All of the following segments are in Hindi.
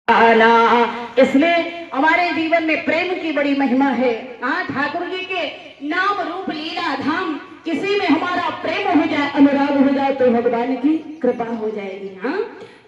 आना। इसलिए हमारे जीवन में प्रेम की बड़ी महिमा है। हाँ, ठाकुर जी के नाम रूप लीला धाम किसी में हमारा प्रेम हो जाए, अनुराग हो जाए तो भगवान की कृपा हो जाएगी। हाँ,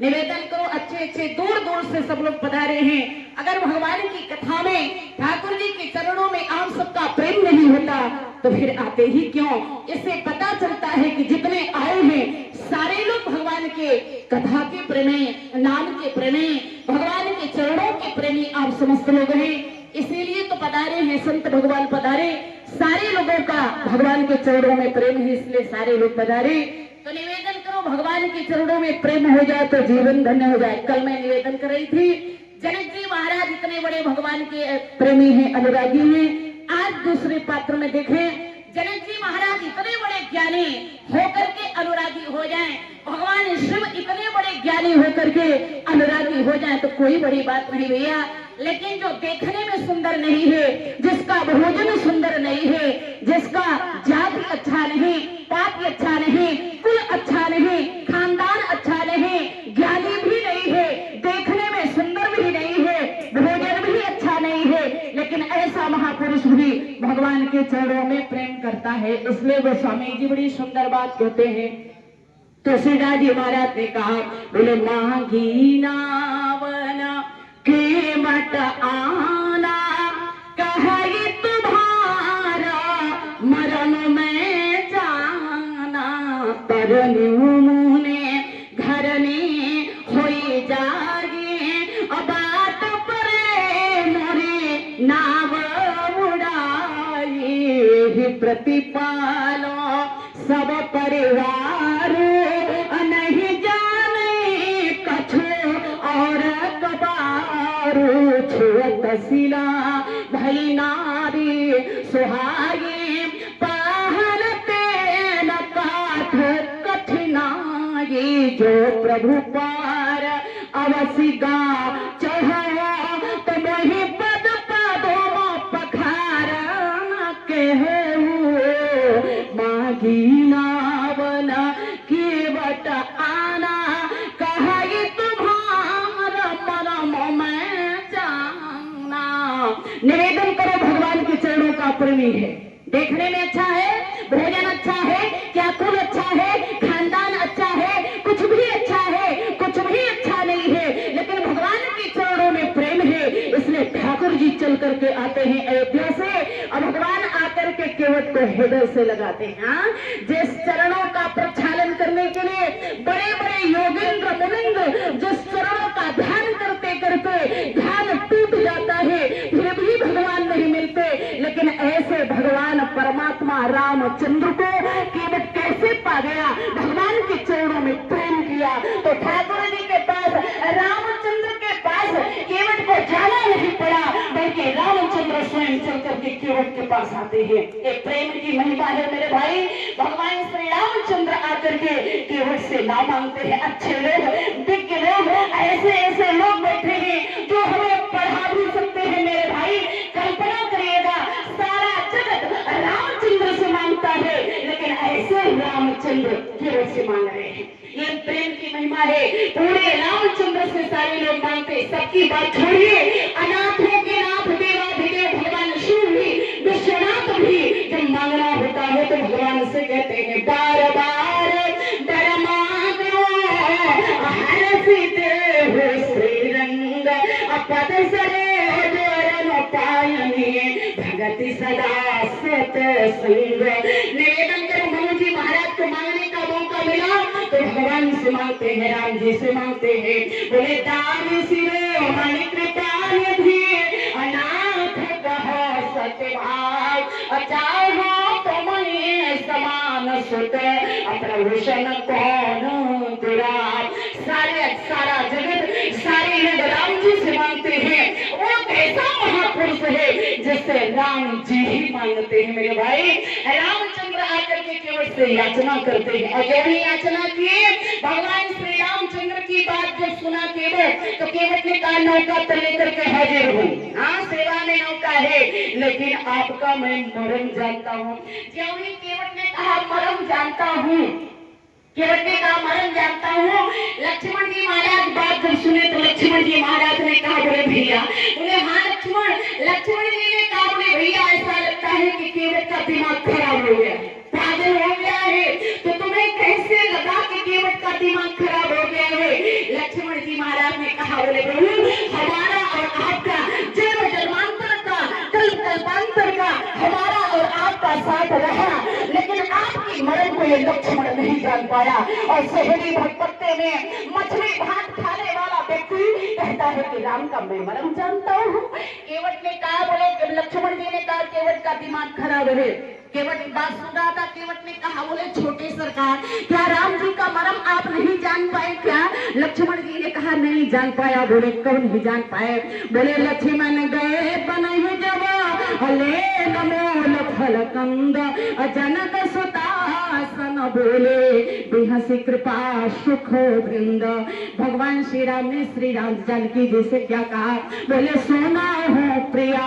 निवेदन करो, अच्छे अच्छे दूर दूर से सब लोग पधारे हैं। अगर भगवान की कथा में ठाकुर जी के चरणों में आप सबका प्रेम नहीं होता तो फिर आते ही क्यों। इससे पता चलता है कि जितने आए हैं सारे लोग भगवान के कथा के प्रेमी, नाम के प्रेमी, भगवान के चरणों के प्रेमी आप समस्त लोग हैं। इसीलिए तो पधारे हैं संत भगवान पधारे। सारे लोगों का भगवान के चरणों में प्रेम है, इसलिए सारे लोग पधारे। तो निवेदन करो, भगवान के चरणों में प्रेम हो जाए तो जीवन धन्य हो जाए। कल मैं निवेदन कर रही थी, जनक जी महाराज इतने बड़े भगवान के प्रेमी हैं, अनुरागी हैं। आज दूसरे पात्र में देखें, जनक जी महाराज इतने बड़े ज्ञानी होकर के अनुरागी हो जाएं, भगवान शिव इतने बड़े ज्ञानी होकर के अनुरागी हो जाएं तो कोई बड़ी बात नहीं भैया। लेकिन जो देखने में सुंदर नहीं है, जिसका भोजन सुंदर नहीं है, जिसका जाति अच्छा नहीं, पाप अच्छा नहीं, कुल अच्छा नहीं, खानदान अच्छा नहीं, ज्ञानी भी नहीं है, देखने में सुंदर भी नहीं है, भोजन भी अच्छा नहीं है, लेकिन ऐसा महापुरुष भी भगवान के चरणों में प्रेम करता है। इसलिए वो स्वामी जी बड़ी सुंदर बात कहते हैं। तुलसीदास जी महाराज ने कहा, बोले मांगी नावना के मट आना, कहे तुम्हारा मरण में जाना, परन मुने घर ने होई जागे, बात परे मोरे नाव उड़ाई, प्रतिपालो सब परिवार नहीं जाने कछु और कबारू, छुअत सिला भई नारी सुहागी, पहनते न काठ कठिनाई, जो प्रभु पार अवसिगा चढ़ा तो वही पद पदों पखार कहे मागी नावना केवट आना, कहे तुम्हारा मरम में जाना। निवेदन करो, भगवान के चरणों का प्रेमी है, देखने में अच्छा है, भोजन अच्छा है, क्या कुल अच्छा है, खानदान अच्छा है, कुछ भी अच्छा है, कुछ भी अच्छा नहीं है, लेकिन भगवान के चरणों में प्रेम है। इसलिए ठाकुर जी चल करके आते हैं अयोध्या से और भगवान आकर के केवट को हृदय से लगाते हैं। हाँ? जिस चरणों का प्रक्षालन करने के लिए बड़े बड़े योगेंद्र मुनिंद्र जिस चरणों का ध्यान करते करते ध्यान टूट जाता है, फिर भी भगवान नहीं मिलते, लेकिन ऐसे भगवान परमात्मा रामचंद्र को केवट कैसे पा गया, भगवान के चरणों में प्रेम किया। तो ठाकुर जी के पास, रामचंद्र के पास केवट को जाना नहीं पड़ा, बल्कि रामचंद्र स्वयं चल करके केवट के पास आते हैं। एक प्रेम की महिमा है मेरे भाई। भगवान श्री रामचंद्र आकर के केवट से नाम मांगते हैं। अच्छे लोग, दिग्ग लोग, ऐसे ऐसे लोग बैठे हैं जो हमें पढ़ा भी सकते हैं मेरे भाई। कल्पना करिएगा, सारा जगत रामचंद्र से मांगता है, लेकिन ऐसे रामचंद्र केवट से मांग रहे हैं। ये प्रेम की महिमा है। पूरे रामचंद्र से सारे लोग मांगते। सबकी बात छोड़िए, अनाथों के नाथ देवाधिदेव भगवान शिव भी, विश्वनाथ भी जब मांगना होता है तो भगवान से कहते हैं, बार बार बर मांगो हरसि देहु श्रीरंग, पद सरोज रन पायनि भगति सदा सत संग। निवेदन करो, मनु जी महाराज को मांगने का मौका मिला तो भगवान से मांगते हैं, राम जी से मांगते हैं। बोले दान सिरो मणि कृपा निधि, अनाथ कहो सत्य भाव, चाहो तुम्हें समान सुत, प्रभूषण कौन दुराव। सारा जगत, सारे लोग राम जी से मांगते हैं। वो ऐसा महापुरुष है जिससे राम जी ही मांगते हैं मेरे भाई। रामचंद्र आकर के केवट से याचना करते हैं और जो ही याचना किए, भगवान श्री रामचंद्र की बात जब सुना केवट, तो केवट ने कहा, नौका तो लेकर के हाजिर हूँ। हाँ, सेवा में नौका है, लेकिन आपका मैं मरम जानता हूँ। जो ही केवट ने कहा मरम जानता हूँ, केवट ने कहा मरण जानता हूँ। लक्ष्मण जी महाराज बात जब सुने तो लक्ष्मण जी महाराज ने कहा बोले भैया, बोले हाँ लक्ष्मण। लक्ष्मण जी ने कहा बोले भैया ऐसा लगता है कि केवट का दिमाग खराब हो गया है, पागल हो गया है। तो तुम्हें कैसे लगा कि केवट का दिमाग खराब हो गया है? लक्ष्मण जी महाराज ने कहा बोले प्रभु हमारा और आपका जन्म जन्मांतर का कल्प कल्पांतर का हमारा और आपका साथ रहा, लेकिन आपकी मरण को ये लक्ष्मण नहीं जान पाया। और सहेली भटकते में मछली भात खाने वाला व्यक्ति कहता है कि राम का मैं मरण जानता हूँ। केवट ने कहा बोले, लक्ष्मण जी ने कहा केवट का दिमाग खराब है। केवट बात सुन रहा था। केवट ने कहा बोले छोटे सरकार, क्या राम जी का मरण आप नहीं जान पाए क्या? लक्ष्मण जी ने कहा नहीं जान पाया। बोले कौन नहीं जान पाए? बोले लक्ष्मण गए बनहि जब हले नमोल फल कंद जनक सुतासन बोले बिहसी कृपा सुख वृंद। भगवान श्री राम ने श्री राम जानकी जी से क्या कहा? बोले सोना हो प्रिया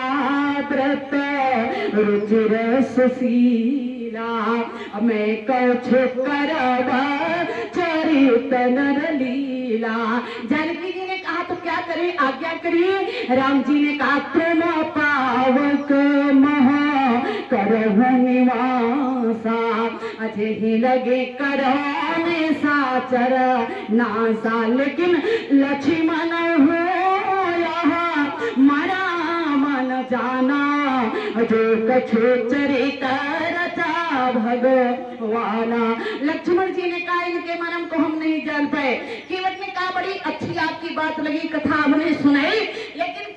व्रत रुचिर सुशीला मैं कछु करब चरित नर लीला। जानकी जी ने कहा तो क्या करें, आज्ञा करिए। राम जी ने कहा तुम पावक महा करहु निवासा अजे ही लगे करो में साचर नासा। लेकिन लक्ष्मण हो यहाँ मरा मन जाना जो कछु चरित रचा भगवाना। लक्ष्मण जी ने कहा इनके मरण को हम नहीं जान पाए। केवट ने कहा बड़ी अच्छी आपकी बात लगी, कथा हमने सुनाई, लेकिन